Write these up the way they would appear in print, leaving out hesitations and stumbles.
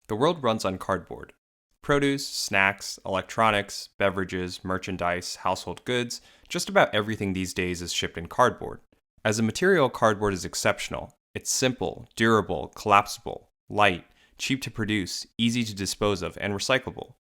The world runs on cardboard. Produce, snacks, electronics, beverages, merchandise, household goods, just about everything these days is shipped in cardboard. As a material, cardboard is exceptional. It's simple, durable, collapsible, light, cheap to produce, easy to dispose of, and recyclable.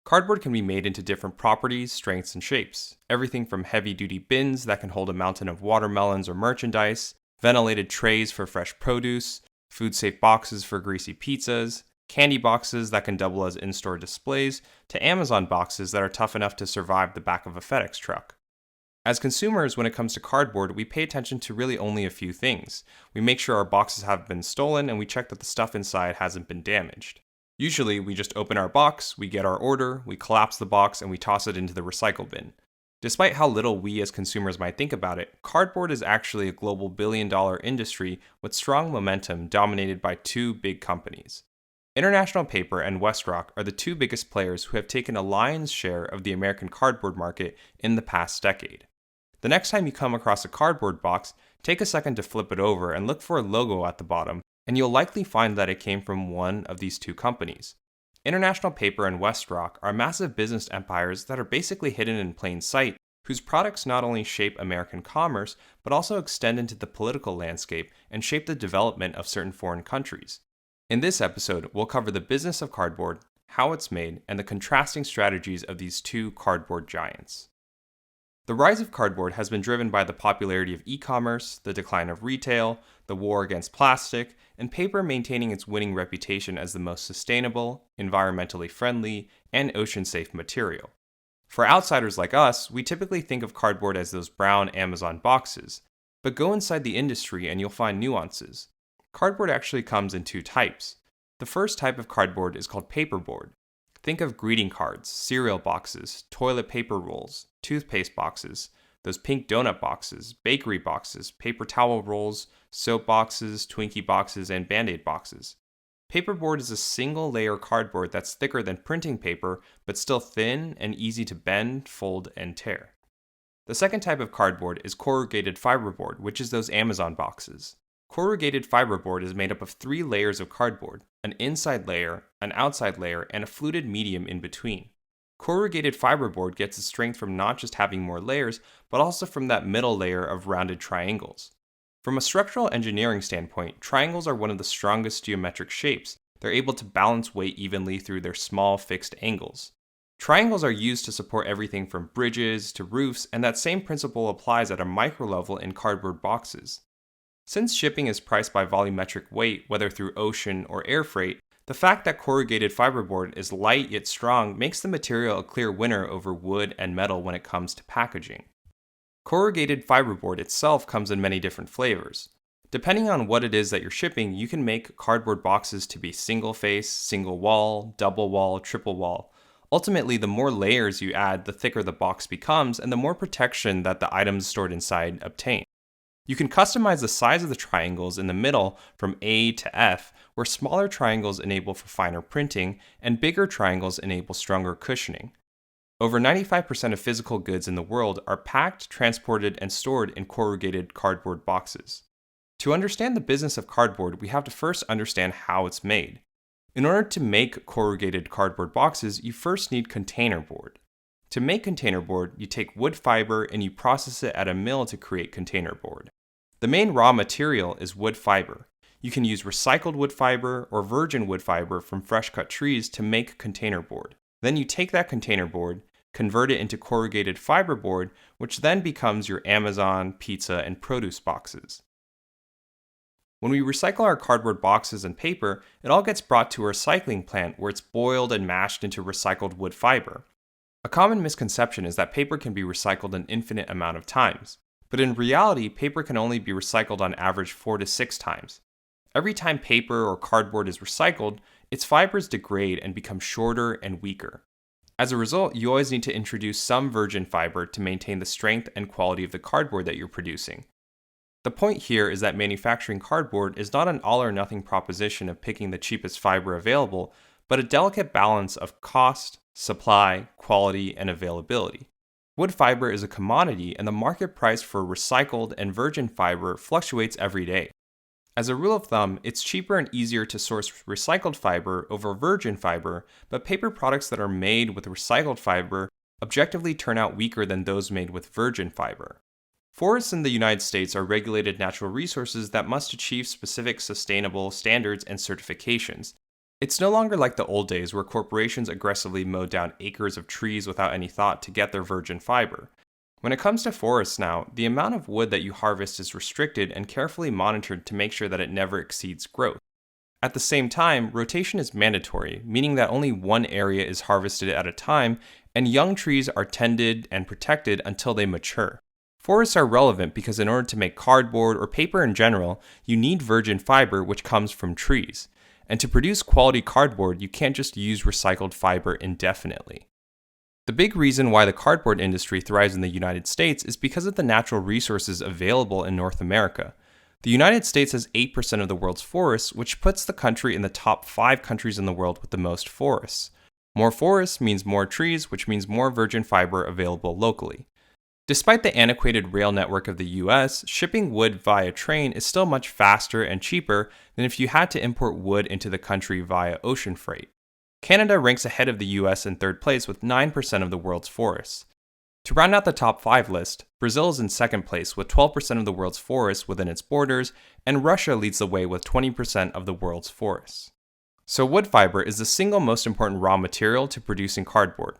Cardboard can be made into different properties, strengths, and shapes. Everything from heavy duty bins that can hold a mountain of watermelons or merchandise, ventilated trays for fresh produce, food safe boxes for greasy pizzas, candy boxes that can double as in store displays, to Amazon boxes that are tough enough to survive the back of a FedEx truck. As consumers, when it comes to cardboard, we pay attention to really only a few things. We make sure our boxes haven't been stolen and we check that the stuff inside hasn't been damaged. Usually, we just open our box, we get our order, we collapse the box, and we toss it into the recycle bin. Despite how little we as consumers might think about it, cardboard is actually a global billion-dollar industry with strong momentum dominated by two big companies. International Paper and WestRock are the two biggest players who have taken a lion's share of the American cardboard market in the past decade. The next time you come across a cardboard box, take a second to flip it over and look for a logo at the bottom, and you'll likely find that it came from one of these two companies. International Paper and WestRock are massive business empires that are basically hidden in plain sight, whose products not only shape American commerce, but also extend into the political landscape and shape the development of certain foreign countries. In this episode, we'll cover the business of cardboard, how it's made, and the contrasting strategies of these two cardboard giants. The rise of cardboard has been driven by the popularity of e-commerce, the decline of retail, the war against plastic, and paper maintaining its winning reputation as the most sustainable, environmentally friendly, and ocean-safe material. For outsiders like us, we typically think of cardboard as those brown Amazon boxes, but go inside the industry and you'll find nuances. Cardboard actually comes in two types. The first type of cardboard is called paperboard. Think of greeting cards, cereal boxes, toilet paper rolls, toothpaste boxes, those pink donut boxes, bakery boxes, paper towel rolls, soap boxes, Twinkie boxes, and Band-Aid boxes. Paperboard is a single layer cardboard that's thicker than printing paper, but still thin and easy to bend, fold, and tear. The second type of cardboard is corrugated fiberboard, which is those Amazon boxes. Corrugated fiberboard is made up of 3 layers of cardboard, an inside layer, an outside layer, and a fluted medium in between. Corrugated fiberboard gets its strength from not just having more layers, but also from that middle layer of rounded triangles. From a structural engineering standpoint, triangles are one of the strongest geometric shapes. They're able to balance weight evenly through their small fixed angles. Triangles are used to support everything from bridges to roofs, and that same principle applies at a micro level in cardboard boxes. Since shipping is priced by volumetric weight, whether through ocean or air freight, the fact that corrugated fiberboard is light yet strong makes the material a clear winner over wood and metal when it comes to packaging. Corrugated fiberboard itself comes in many different flavors. Depending on what it is that you're shipping, you can make cardboard boxes to be single face, single wall, double wall, triple wall. Ultimately, the more layers you add, the thicker the box becomes, and the more protection that the items stored inside obtain. You can customize the size of the triangles in the middle from A to F, where smaller triangles enable for finer printing and bigger triangles enable stronger cushioning. Over 95% of physical goods in the world are packed, transported, and stored in corrugated cardboard boxes. To understand the business of cardboard, we have to first understand how it's made. In order to make corrugated cardboard boxes, you first need container board. To make container board, you take wood fiber and you process it at a mill to create container board. The main raw material is wood fiber. You can use recycled wood fiber or virgin wood fiber from fresh cut trees to make container board. Then you take that container board, convert it into corrugated fiberboard, which then becomes your Amazon, pizza, and produce boxes. When we recycle our cardboard boxes and paper, it all gets brought to a recycling plant where it's boiled and mashed into recycled wood fiber. A common misconception is that paper can be recycled an infinite amount of times, but in reality, paper can only be recycled on average 4 to 6 times. Every time paper or cardboard is recycled, its fibers degrade and become shorter and weaker. As a result, you always need to introduce some virgin fiber to maintain the strength and quality of the cardboard that you're producing. The point here is that manufacturing cardboard is not an all-or-nothing proposition of picking the cheapest fiber available, but a delicate balance of cost, supply, quality, and availability. Wood fiber is a commodity, and the market price for recycled and virgin fiber fluctuates every day. As a rule of thumb, it's cheaper and easier to source recycled fiber over virgin fiber, but paper products that are made with recycled fiber objectively turn out weaker than those made with virgin fiber. Forests in the United States are regulated natural resources that must achieve specific sustainable standards and certifications. It's no longer like the old days where corporations aggressively mowed down acres of trees without any thought to get their virgin fiber. When it comes to forests now, the amount of wood that you harvest is restricted and carefully monitored to make sure that it never exceeds growth. At the same time, rotation is mandatory, meaning that only one area is harvested at a time, and young trees are tended and protected until they mature. Forests are relevant because in order to make cardboard or paper in general, you need virgin fiber, which comes from trees. And to produce quality cardboard, you can't just use recycled fiber indefinitely. The big reason why the cardboard industry thrives in the United States is because of the natural resources available in North America. The United States has 8% of the world's forests, which puts the country in the top 5 countries in the world with the most forests. More forests means more trees, which means more virgin fiber available locally. Despite the antiquated rail network of the US, shipping wood via train is still much faster and cheaper than if you had to import wood into the country via ocean freight. Canada ranks ahead of the US in third place with 9% of the world's forests. To round out the top 5 list, Brazil is in second place with 12% of the world's forests within its borders, and Russia leads the way with 20% of the world's forests. So wood fiber is the single most important raw material to producing cardboard.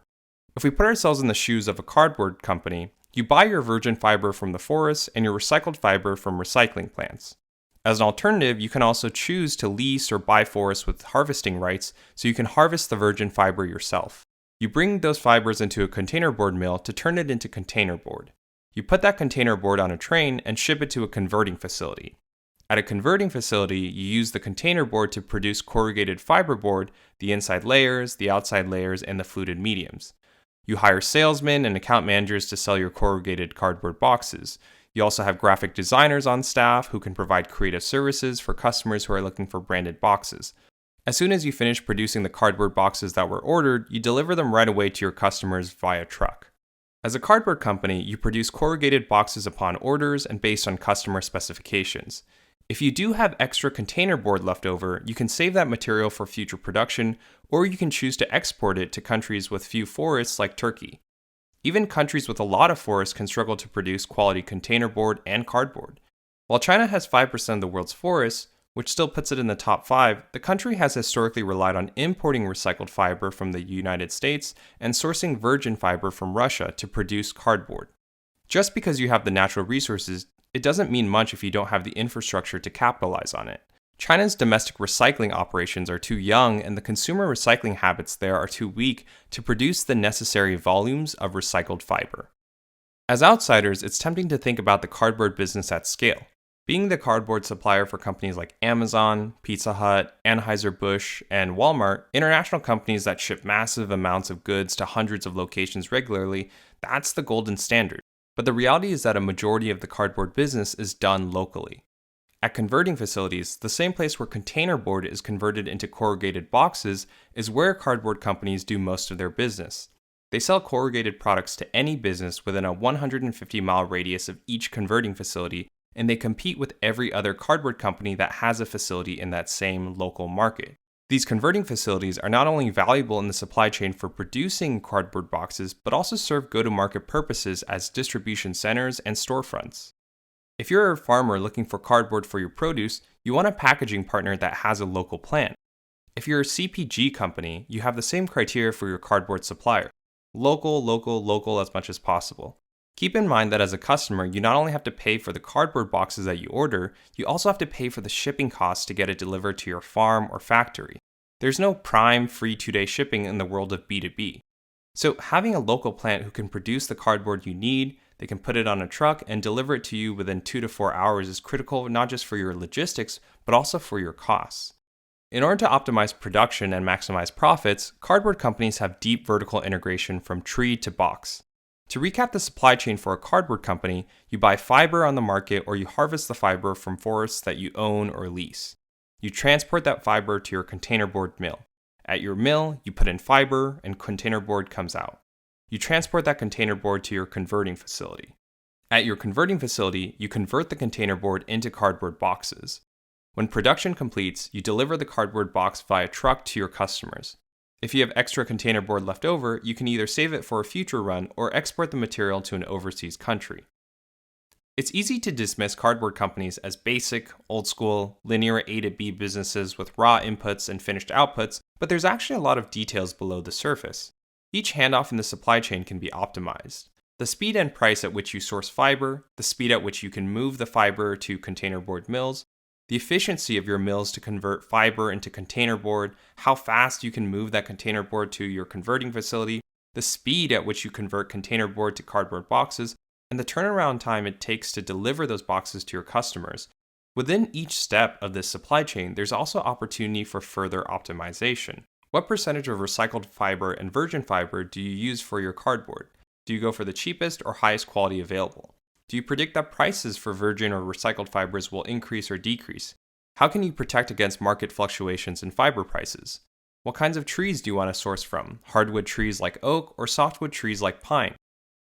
If we put ourselves in the shoes of a cardboard company, you buy your virgin fiber from the forest and your recycled fiber from recycling plants. As an alternative, you can also choose to lease or buy forests with harvesting rights so you can harvest the virgin fiber yourself. You bring those fibers into a containerboard mill to turn it into containerboard. You put that containerboard on a train and ship it to a converting facility. At a converting facility, you use the containerboard to produce corrugated fiberboard, the inside layers, the outside layers, and the fluted mediums. You hire salesmen and account managers to sell your corrugated cardboard boxes. You also have graphic designers on staff who can provide creative services for customers who are looking for branded boxes. As soon as you finish producing the cardboard boxes that were ordered, you deliver them right away to your customers via truck. As a cardboard company, you produce corrugated boxes upon orders and based on customer specifications. If you do have extra containerboard left over, you can save that material for future production, or you can choose to export it to countries with few forests like Turkey. Even countries with a lot of forests can struggle to produce quality containerboard and cardboard. While China has 5% of the world's forests, which still puts it in the top 5, the country has historically relied on importing recycled fiber from the United States and sourcing virgin fiber from Russia to produce cardboard. Just because you have the natural resources, it doesn't mean much if you don't have the infrastructure to capitalize on it. China's domestic recycling operations are too young, and the consumer recycling habits there are too weak to produce the necessary volumes of recycled fiber. As outsiders, it's tempting to think about the cardboard business at scale. Being the cardboard supplier for companies like Amazon, Pizza Hut, Anheuser-Busch, and Walmart, international companies that ship massive amounts of goods to hundreds of locations regularly, that's the golden standard. But the reality is that a majority of the cardboard business is done locally. At converting facilities, the same place where containerboard is converted into corrugated boxes is where cardboard companies do most of their business. They sell corrugated products to any business within a 150-mile radius of each converting facility, and they compete with every other cardboard company that has a facility in that same local market. These converting facilities are not only valuable in the supply chain for producing cardboard boxes, but also serve go-to-market purposes as distribution centers and storefronts. If you're a farmer looking for cardboard for your produce, you want a packaging partner that has a local plant. If you're a CPG company, you have the same criteria for your cardboard supplier. Local, local, local as much as possible. Keep in mind that as a customer, you not only have to pay for the cardboard boxes that you order, you also have to pay for the shipping costs to get it delivered to your farm or factory. There's no prime, free 2-day shipping in the world of B2B. So having a local plant who can produce the cardboard you need, they can put it on a truck and deliver it to you within 2 to 4 hours is critical not just for your logistics, but also for your costs. In order to optimize production and maximize profits, cardboard companies have deep vertical integration from tree to box. To recap the supply chain for a cardboard company, you buy fiber on the market or you harvest the fiber from forests that you own or lease. You transport that fiber to your containerboard mill. At your mill, you put in fiber and containerboard comes out. You transport that containerboard to your converting facility. At your converting facility, you convert the containerboard into cardboard boxes. When production completes, you deliver the cardboard box via truck to your customers. If you have extra containerboard left over, you can either save it for a future run or export the material to an overseas country. It's easy to dismiss cardboard companies as basic, old school, linear A to B businesses with raw inputs and finished outputs, but there's actually a lot of details below the surface. Each handoff in the supply chain can be optimized. The speed and price at which you source fiber, the speed at which you can move the fiber to containerboard mills, the efficiency of your mills to convert fiber into containerboard, how fast you can move that containerboard to your converting facility, the speed at which you convert containerboard to cardboard boxes, and the turnaround time it takes to deliver those boxes to your customers. Within each step of this supply chain, there's also opportunity for further optimization. What percentage of recycled fiber and virgin fiber do you use for your cardboard? Do you go for the cheapest or highest quality available? Do you predict that prices for virgin or recycled fibers will increase or decrease? How can you protect against market fluctuations in fiber prices? What kinds of trees do you want to source from? Hardwood trees like oak or softwood trees like pine?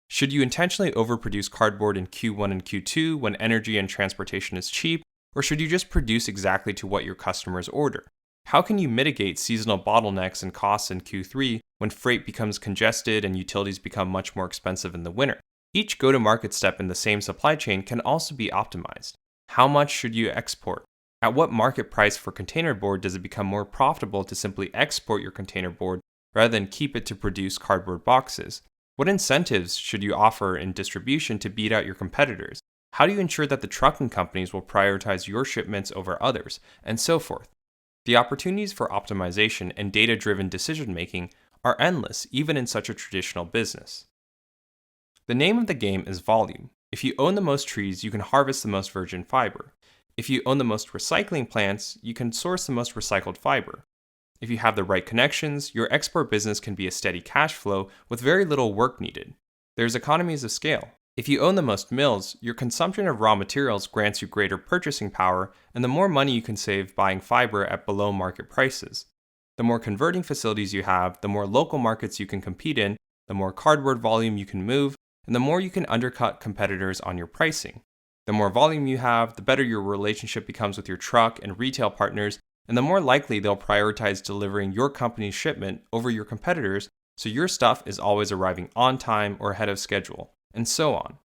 Should you intentionally overproduce cardboard in Q1 and Q2 when energy and transportation is cheap, or should you just produce exactly to what your customers order? How can you mitigate seasonal bottlenecks and costs in Q3 when freight becomes congested and utilities become much more expensive in the winter? Each go-to-market step in the same supply chain can also be optimized. How much should you export? At what market price for containerboard does it become more profitable to simply export your containerboard rather than keep it to produce cardboard boxes? What incentives should you offer in distribution to beat out your competitors? How do you ensure that the trucking companies will prioritize your shipments over others, and so forth? The opportunities for optimization and data-driven decision-making are endless even in such a traditional business. The name of the game is volume. If you own the most trees, you can harvest the most virgin fiber. If you own the most recycling plants, you can source the most recycled fiber. If you have the right connections, your export business can be a steady cash flow with very little work needed. There's economies of scale. If you own the most mills, your consumption of raw materials grants you greater purchasing power, and the more money you can save buying fiber at below market prices. The more converting facilities you have, the more local markets you can compete in, the more cardboard volume you can move, and the more you can undercut competitors on your pricing. The more volume you have, the better your relationship becomes with your truck and retail partners, and the more likely they'll prioritize delivering your company's shipment over your competitors, so your stuff is always arriving on time or ahead of schedule, and so on.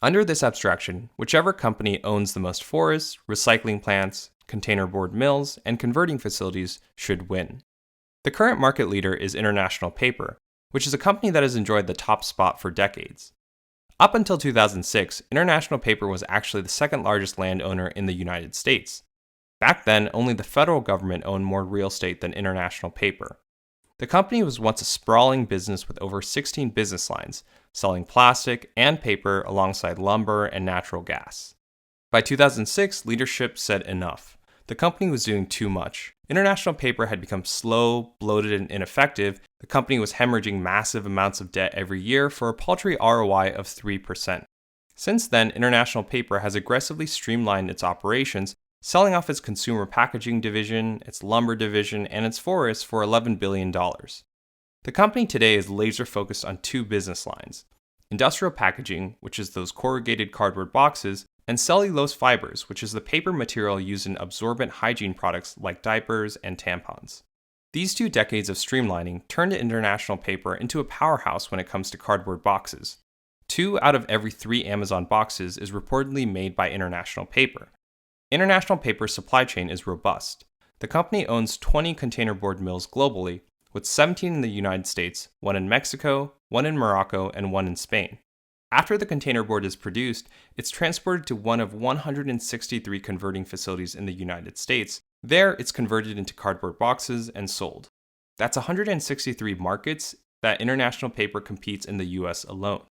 Under this abstraction, whichever company owns the most forests, recycling plants, containerboard mills, and converting facilities should win. The current market leader is International Paper, which is a company that has enjoyed the top spot for decades. Up until 2006, International Paper was actually the second largest landowner in the United States. Back then, only the federal government owned more real estate than International Paper. The company was once a sprawling business with over 16 business lines, selling plastic and paper alongside lumber and natural gas. By 2006, leadership said enough. The company was doing too much. International Paper had become slow, bloated, and ineffective. The company was hemorrhaging massive amounts of debt every year for a paltry ROI of 3%. Since then, International Paper has aggressively streamlined its operations, selling off its consumer packaging division, its lumber division, and its forests for $11 billion. The company today is laser focused on two business lines: industrial packaging, which is those corrugated cardboard boxes, and cellulose fibers, which is the paper material used in absorbent hygiene products like diapers and tampons. These 2 decades of streamlining turned International Paper into a powerhouse when it comes to cardboard boxes. 2 out of every 3 Amazon boxes is reportedly made by International Paper. International Paper's supply chain is robust. The company owns 20 containerboard mills globally, with 17 in the United States, 1 in Mexico, 1 in Morocco, and 1 in Spain. After the containerboard is produced, it's transported to one of 163 converting facilities in the United States. There, it's converted into cardboard boxes and sold. That's 163 markets that International Paper competes in the US alone.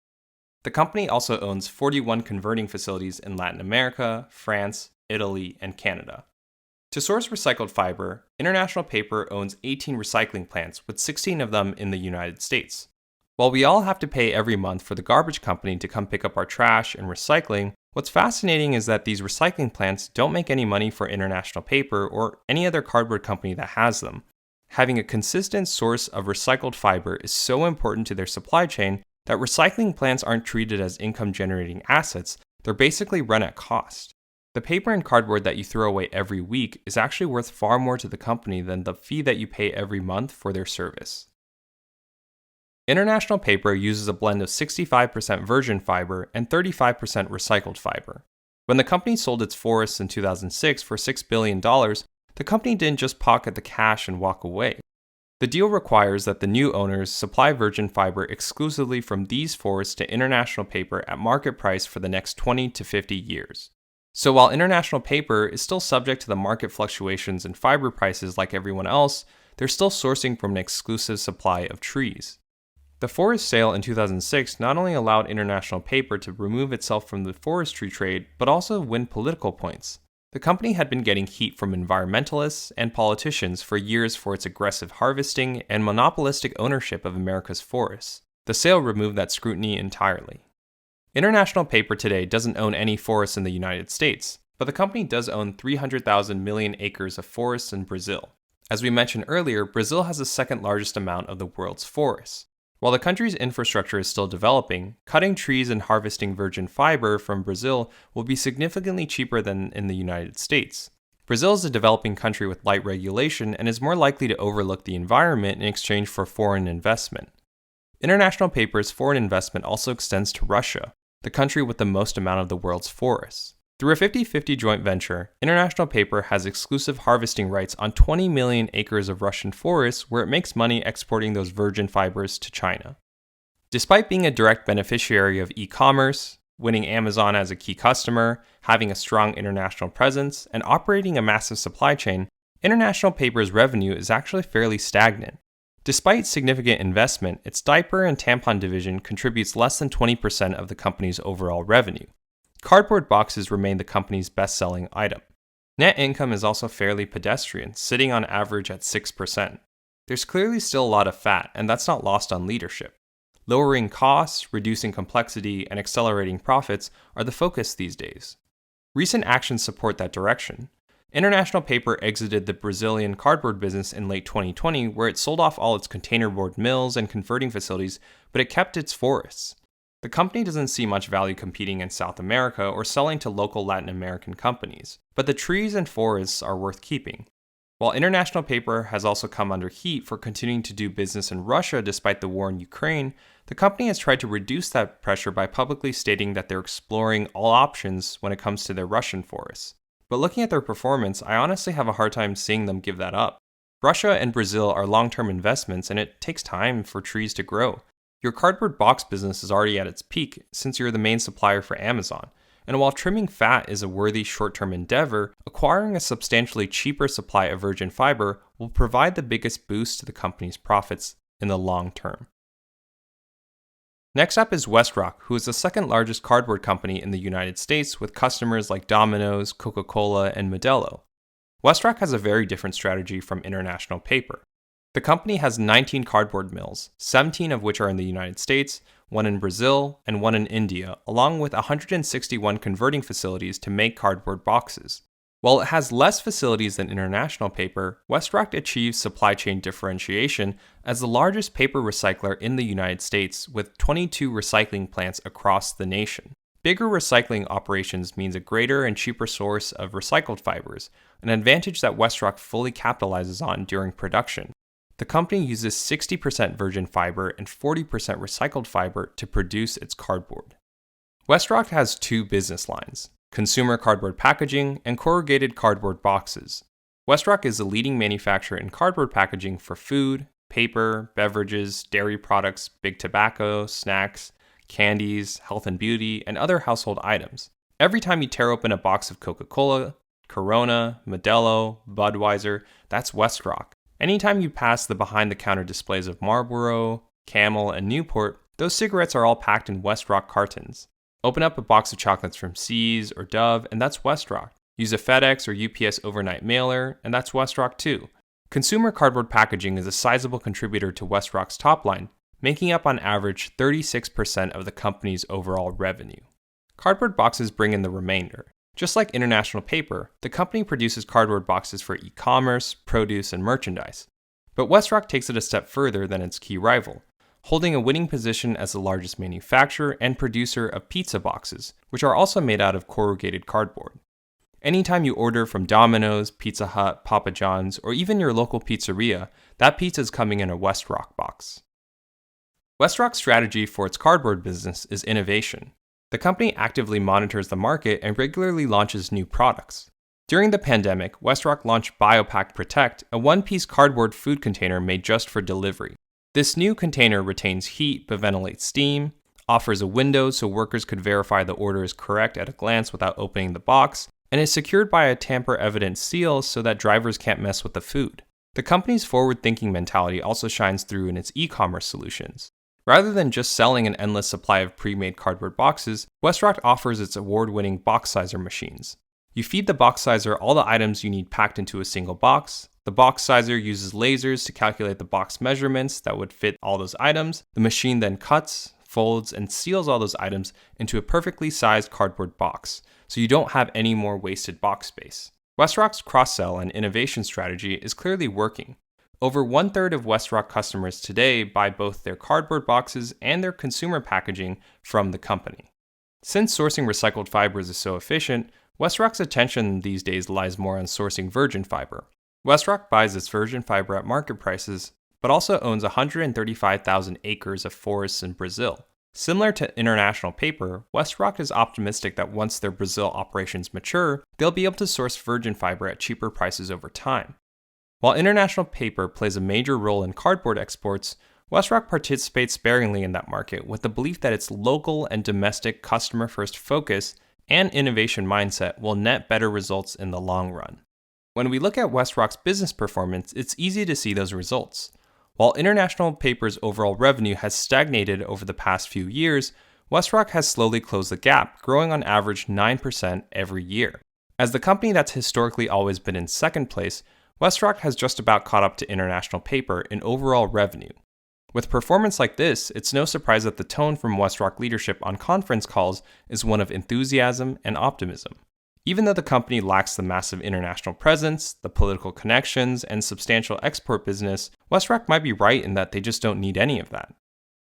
The company also owns 41 converting facilities in Latin America, France, Italy, and Canada. To source recycled fiber, International Paper owns 18 recycling plants, with 16 of them in the United States. While we all have to pay every month for the garbage company to come pick up our trash and recycling, what's fascinating is that these recycling plants don't make any money for International Paper or any other cardboard company that has them. Having a consistent source of recycled fiber is so important to their supply chain that recycling plants aren't treated as income-generating assets, they're basically run at cost. The paper and cardboard that you throw away every week is actually worth far more to the company than the fee that you pay every month for their service. International Paper uses a blend of 65% virgin fiber and 35% recycled fiber. When the company sold its forests in 2006 for $6 billion, the company didn't just pocket the cash and walk away. The deal requires that the new owners supply virgin fiber exclusively from these forests to International Paper at market price for the next 20 to 50 years. So while International Paper is still subject to the market fluctuations in fiber prices like everyone else, they're still sourcing from an exclusive supply of trees. The forest sale in 2006 not only allowed International Paper to remove itself from the forestry trade, but also win political points. The company had been getting heat from environmentalists and politicians for years for its aggressive harvesting and monopolistic ownership of America's forests. The sale removed that scrutiny entirely. International Paper today doesn't own any forests in the United States, but the company does own 300,000 million acres of forests in Brazil. As we mentioned earlier, Brazil has the second largest amount of the world's forests. While the country's infrastructure is still developing, cutting trees and harvesting virgin fiber from Brazil will be significantly cheaper than in the United States. Brazil is a developing country with light regulation and is more likely to overlook the environment in exchange for foreign investment. International Paper's foreign investment also extends to Russia, the country with the most amount of the world's forests. Through a 50-50 joint venture, International Paper has exclusive harvesting rights on 20 million acres of Russian forests where it makes money exporting those virgin fibers to China. Despite being a direct beneficiary of e-commerce, winning Amazon as a key customer, having a strong international presence, and operating a massive supply chain, International Paper's revenue is actually fairly stagnant. Despite significant investment, its diaper and tampon division contributes less than 20% of the company's overall revenue. Cardboard boxes remain the company's best-selling item. Net income is also fairly pedestrian, sitting on average at 6%. There's clearly still a lot of fat, and that's not lost on leadership. Lowering costs, reducing complexity, and accelerating profits are the focus these days. Recent actions support that direction. International Paper exited the Brazilian cardboard business in late 2020, where it sold off all its containerboard mills and converting facilities, but it kept its forests. The company doesn't see much value competing in South America or selling to local Latin American companies, but the trees and forests are worth keeping. While International Paper has also come under heat for continuing to do business in Russia despite the war in Ukraine, the company has tried to reduce that pressure by publicly stating that they're exploring all options when it comes to their Russian forests. But looking at their performance, I honestly have a hard time seeing them give that up. Russia and Brazil are long-term investments, and it takes time for trees to grow. Your cardboard box business is already at its peak since you're the main supplier for Amazon. And while trimming fat is a worthy short-term endeavor, acquiring a substantially cheaper supply of virgin fiber will provide the biggest boost to the company's profits in the long term. Next up is WestRock, who is the second largest cardboard company in the United States with customers like Domino's, Coca-Cola, and Modelo. WestRock has a very different strategy from International Paper. The company has 19 cardboard mills, 17 of which are in the United States, one in Brazil, and one in India, along with 161 converting facilities to make cardboard boxes. While it has less facilities than International Paper, WestRock achieves supply chain differentiation as the largest paper recycler in the United States with 22 recycling plants across the nation. Bigger recycling operations means a greater and cheaper source of recycled fibers, an advantage that WestRock fully capitalizes on during production. The company uses 60% virgin fiber and 40% recycled fiber to produce its cardboard. WestRock has two business lines: consumer cardboard packaging and corrugated cardboard boxes. WestRock is the leading manufacturer in cardboard packaging for food, paper, beverages, dairy products, big tobacco, snacks, candies, health and beauty, and other household items. Every time you tear open a box of Coca-Cola, Corona, Modelo, Budweiser, that's WestRock. Anytime you pass the behind-the-counter displays of Marlboro, Camel, and Newport, those cigarettes are all packed in WestRock cartons. Open up a box of chocolates from See's or Dove, and that's WestRock. Use a FedEx or UPS overnight mailer, and that's WestRock too. Consumer cardboard packaging is a sizable contributor to WestRock's top line, making up on average 36% of the company's overall revenue. Cardboard boxes bring in the remainder. Just like International Paper, the company produces cardboard boxes for e-commerce, produce, and merchandise. But WestRock takes it a step further than its key rival, holding a winning position as the largest manufacturer and producer of pizza boxes, which are also made out of corrugated cardboard. Anytime you order from Domino's, Pizza Hut, Papa John's, or even your local pizzeria, that pizza is coming in a WestRock box. WestRock's strategy for its cardboard business is innovation. The company actively monitors the market and regularly launches new products. During the pandemic, WestRock launched BioPack Protect, a one-piece cardboard food container made just for delivery. This new container retains heat but ventilates steam, offers a window so workers could verify the order is correct at a glance without opening the box, and is secured by a tamper-evident seal so that drivers can't mess with the food. The company's forward-thinking mentality also shines through in its e-commerce solutions. Rather than just selling an endless supply of pre-made cardboard boxes, WestRock offers its award-winning box sizer machines. You feed the box sizer all the items you need packed into a single box. The box sizer uses lasers to calculate the box measurements that would fit all those items. The machine then cuts, folds, and seals all those items into a perfectly sized cardboard box, so you don't have any more wasted box space. WestRock's cross-sell and innovation strategy is clearly working. Over 1/3 of WestRock customers today buy both their cardboard boxes and their consumer packaging from the company. Since sourcing recycled fibers is so efficient, WestRock's attention these days lies more on sourcing virgin fiber. WestRock buys its virgin fiber at market prices, but also owns 135,000 acres of forests in Brazil. Similar to International Paper, WestRock is optimistic that once their Brazil operations mature, they'll be able to source virgin fiber at cheaper prices over time. While International Paper plays a major role in cardboard exports, WestRock participates sparingly in that market with the belief that its local and domestic customer-first focus and innovation mindset will net better results in the long run. When we look at WestRock's business performance, it's easy to see those results. While International Paper's overall revenue has stagnated over the past few years, WestRock has slowly closed the gap, growing on average 9% every year. As the company that's historically always been in second place, WestRock has just about caught up to International Paper in overall revenue. With performance like this, it's no surprise that the tone from WestRock leadership on conference calls is one of enthusiasm and optimism. Even though the company lacks the massive international presence, the political connections, and substantial export business, WestRock might be right in that they just don't need any of that.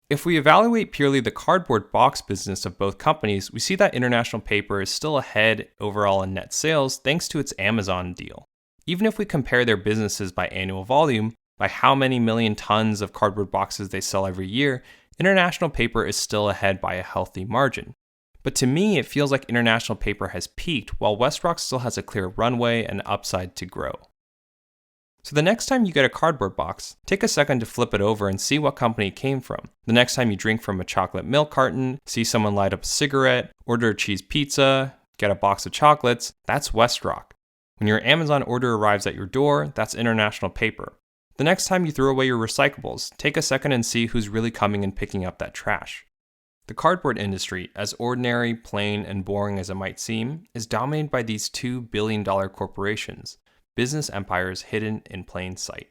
If we evaluate purely the cardboard box business of both companies, we see that International Paper is still ahead overall in net sales thanks to its Amazon deal. Even if we compare their businesses by annual volume, by how many million tons of cardboard boxes they sell every year, International Paper is still ahead by a healthy margin. But to me, it feels like International Paper has peaked while WestRock still has a clear runway and upside to grow. So the next time you get a cardboard box, take a second to flip it over and see what company it came from. The next time you drink from a chocolate milk carton, see someone light up a cigarette, order a cheese pizza, get a box of chocolates, that's WestRock. When your Amazon order arrives at your door, that's International Paper. The next time you throw away your recyclables, take a second and see who's really coming and picking up that trash. The cardboard industry, as ordinary, plain, and boring as it might seem, is dominated by these $2 billion corporations, business empires hidden in plain sight.